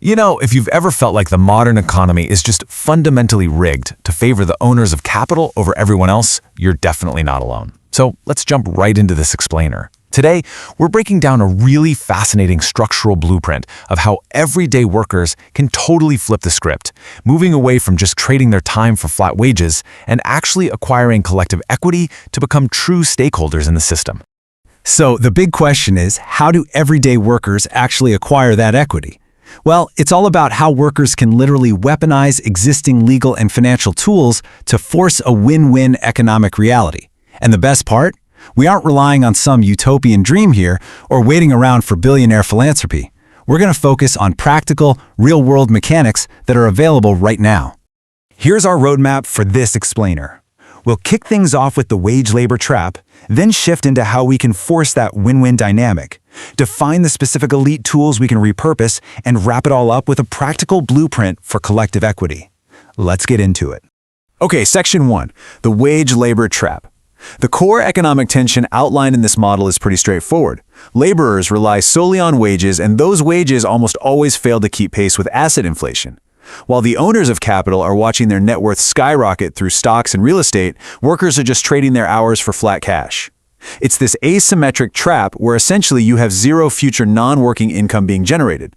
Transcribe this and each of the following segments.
If you've ever felt like the modern economy is just fundamentally rigged to favor the owners of capital over everyone else, you're definitely not alone. So let's jump right into this explainer. Today, we're breaking down a really fascinating structural blueprint of how everyday workers can totally flip the script, moving away from just trading their time for flat wages and actually acquiring collective equity to become true stakeholders in the system. So the big question is, how do everyday workers actually acquire that equity? Well, it's all about how workers can literally weaponize existing legal and financial tools to force a win-win economic reality. And the best part? We aren't relying on some utopian dream here or waiting around for billionaire philanthropy. We're going to focus on practical, real-world mechanics that are available right now. Here's our roadmap for this explainer. We'll kick things off with the wage labor trap, then shift into how we can force that win-win dynamic, define the specific elite tools we can repurpose, and wrap it all up with a practical blueprint for collective equity. Let's get into it. Okay, Section 1, the wage labor trap. The core economic tension outlined in this model is pretty straightforward. Laborers rely solely on wages, and those wages almost always fail to keep pace with asset inflation. While the owners of capital are watching their net worth skyrocket through stocks and real estate, workers are just trading their hours for flat cash. It's this asymmetric trap where essentially you have zero future non-working income being generated.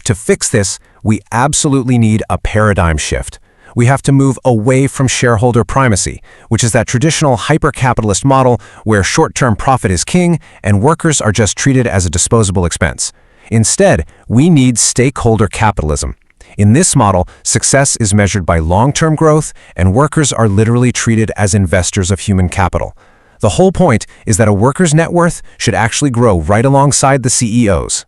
To fix this, we absolutely need a paradigm shift. We have to move away from shareholder primacy, which is that traditional hyper-capitalist model where short-term profit is king and workers are just treated as a disposable expense. Instead, we need stakeholder capitalism. In this model, success is measured by long-term growth, and workers are literally treated as investors of human capital. The whole point is that a worker's net worth should actually grow right alongside the CEO's.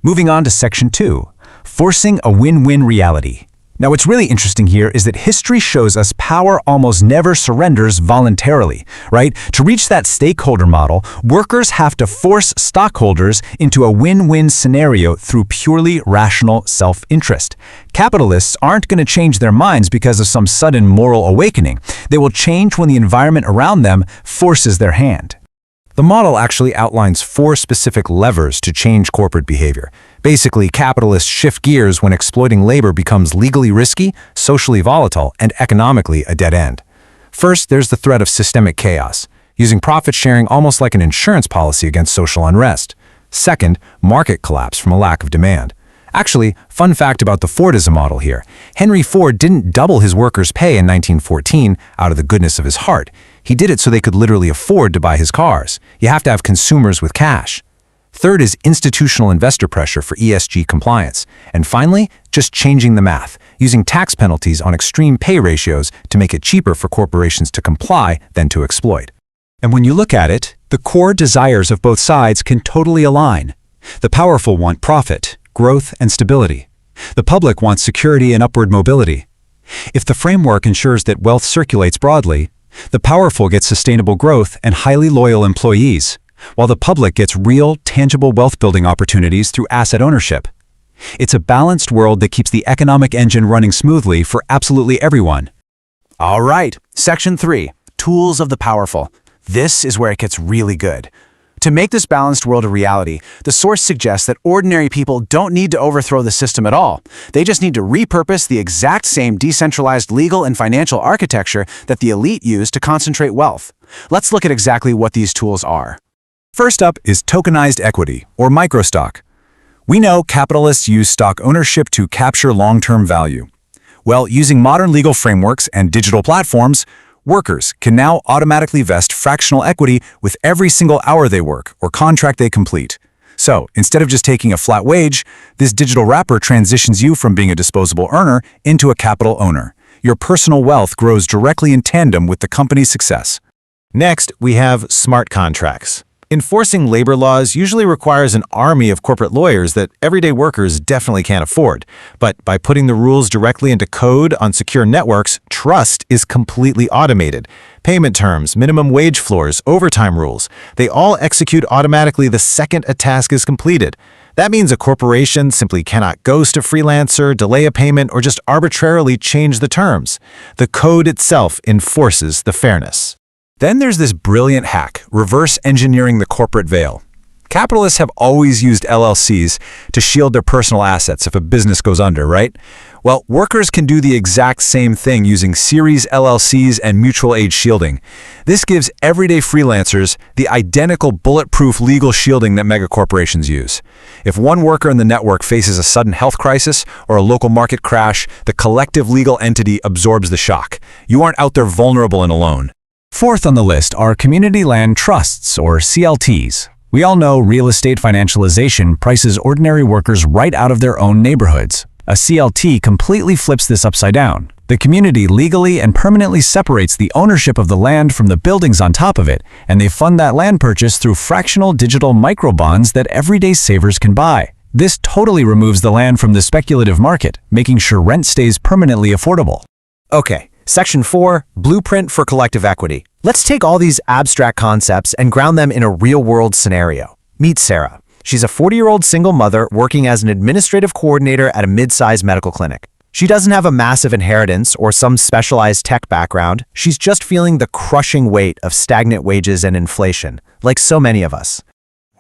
Moving on to Section 2, forcing a win-win reality. Now, what's really interesting here is that history shows us power almost never surrenders voluntarily, right? To reach that stakeholder model, workers have to force stockholders into a win-win scenario through purely rational self-interest. Capitalists aren't going to change their minds because of some sudden moral awakening. They will change when the environment around them forces their hand. The model actually outlines 4 specific levers to change corporate behavior. Basically, capitalists shift gears when exploiting labor becomes legally risky, socially volatile, and economically a dead end. First, there's the threat of systemic chaos, using profit sharing almost like an insurance policy against social unrest. Second, market collapse from a lack of demand. Actually, fun fact about the Fordism model here. Henry Ford didn't double his workers' pay in 1914 out of the goodness of his heart. He did it so they could literally afford to buy his cars. You have to have consumers with cash. Third is institutional investor pressure for ESG compliance. And finally, just changing the math, using tax penalties on extreme pay ratios to make it cheaper for corporations to comply than to exploit. And when you look at it, the core desires of both sides can totally align. The powerful want profit, growth, and stability. The public wants security and upward mobility. If the framework ensures that wealth circulates broadly, the powerful get sustainable growth and highly loyal employees, while the public gets real, tangible wealth-building opportunities through asset ownership. It's a balanced world that keeps the economic engine running smoothly for absolutely everyone. All right, Section 3, Tools of the Powerful. This is where it gets really good. To make this balanced world a reality, the source suggests that ordinary people don't need to overthrow the system at all. They just need to repurpose the exact same decentralized legal and financial architecture that the elite use to concentrate wealth. Let's look at exactly what these tools are. First up is tokenized equity, or microstock. We know capitalists use stock ownership to capture long-term value. Well, using modern legal frameworks and digital platforms, workers can now automatically vest fractional equity with every single hour they work or contract they complete. So, instead of just taking a flat wage, this digital wrapper transitions you from being a disposable earner into a capital owner. Your personal wealth grows directly in tandem with the company's success. Next, we have smart contracts. Enforcing labor laws usually requires an army of corporate lawyers that everyday workers definitely can't afford. But by putting the rules directly into code on secure networks, trust is completely automated. Payment terms, minimum wage floors, overtime rules, they all execute automatically the second a task is completed. That means a corporation simply cannot ghost a freelancer, delay a payment, or just arbitrarily change the terms. The code itself enforces the fairness. Then there's this brilliant hack, reverse engineering the corporate veil. Capitalists have always used LLCs to shield their personal assets if a business goes under, right? Well, workers can do the exact same thing using series LLCs and mutual aid shielding. This gives everyday freelancers the identical bulletproof legal shielding that megacorporations use. If one worker in the network faces a sudden health crisis or a local market crash, the collective legal entity absorbs the shock. You aren't out there vulnerable and alone. Fourth on the list are community land trusts, or CLTs. We all know real estate financialization prices ordinary workers right out of their own neighborhoods. A CLT completely flips this upside down. The community legally and permanently separates the ownership of the land from the buildings on top of it, and they fund that land purchase through fractional digital microbonds that everyday savers can buy. This totally removes the land from the speculative market, making sure rent stays permanently affordable. Okay, Section 4, Blueprint for Collective Equity. Let's take all these abstract concepts and ground them in a real-world scenario. Meet Sarah. She's a 40-year-old single mother working as an administrative coordinator at a mid-sized medical clinic. She doesn't have a massive inheritance or some specialized tech background. She's just feeling the crushing weight of stagnant wages and inflation, like so many of us.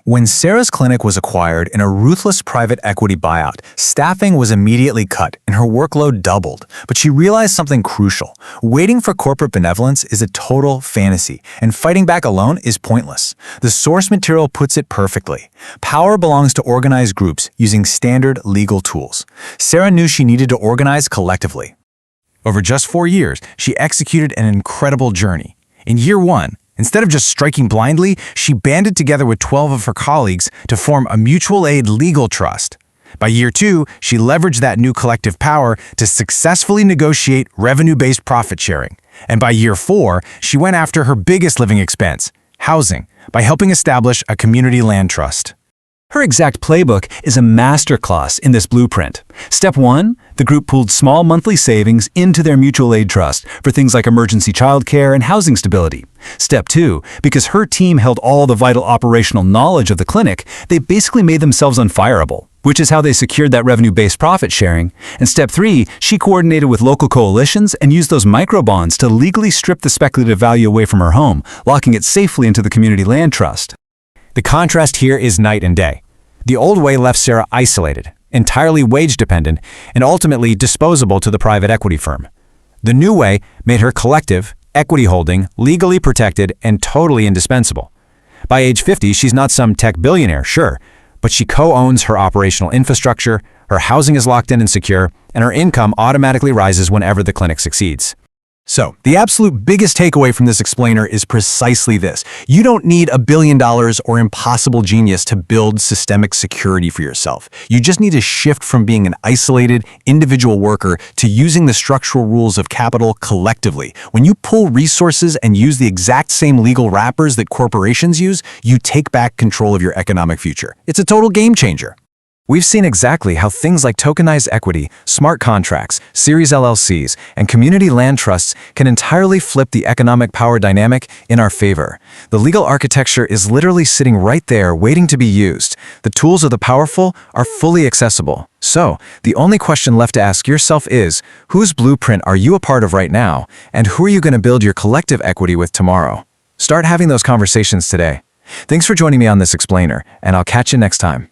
When Sarah's clinic was acquired in a ruthless private equity buyout, staffing was immediately cut and her workload doubled. But she realized something crucial. Waiting for corporate benevolence is a total fantasy, and fighting back alone is pointless. The source material puts it perfectly. Power belongs to organized groups using standard legal tools. Sarah knew she needed to organize collectively. Over just 4 years, she executed an incredible journey. In year 1, instead of just striking blindly, she banded together with 12 of her colleagues to form a mutual aid legal trust. By year 2, she leveraged that new collective power to successfully negotiate revenue-based profit sharing. And by year 4, she went after her biggest living expense, housing, by helping establish a community land trust. Her exact playbook is a masterclass in this blueprint. Step 1, the group pooled small monthly savings into their mutual aid trust for things like emergency childcare and housing stability. Step 2, because her team held all the vital operational knowledge of the clinic, they basically made themselves unfireable, which is how they secured that revenue-based profit sharing. And Step 3, she coordinated with local coalitions and used those microbonds to legally strip the speculative value away from her home, locking it safely into the community land trust. The contrast here is night and day. The old way left Sarah isolated, entirely wage-dependent, and ultimately disposable to the private equity firm. The new way made her collective, equity-holding, legally protected, and totally indispensable. By age 50, she's not some tech billionaire, sure, but she co-owns her operational infrastructure, her housing is locked in and secure, and her income automatically rises whenever the clinic succeeds. So, the absolute biggest takeaway from this explainer is precisely this. You don't need $1 billion or impossible genius to build systemic security for yourself. You just need to shift from being an isolated, individual worker to using the structural rules of capital collectively. When you pull resources and use the exact same legal wrappers that corporations use, you take back control of your economic future. It's a total game changer. We've seen exactly how things like tokenized equity, smart contracts, series LLCs, and community land trusts can entirely flip the economic power dynamic in our favor. The legal architecture is literally sitting right there waiting to be used. The tools of the powerful are fully accessible. So, the only question left to ask yourself is, whose blueprint are you a part of right now, and who are you going to build your collective equity with tomorrow? Start having those conversations today. Thanks for joining me on this explainer, and I'll catch you next time.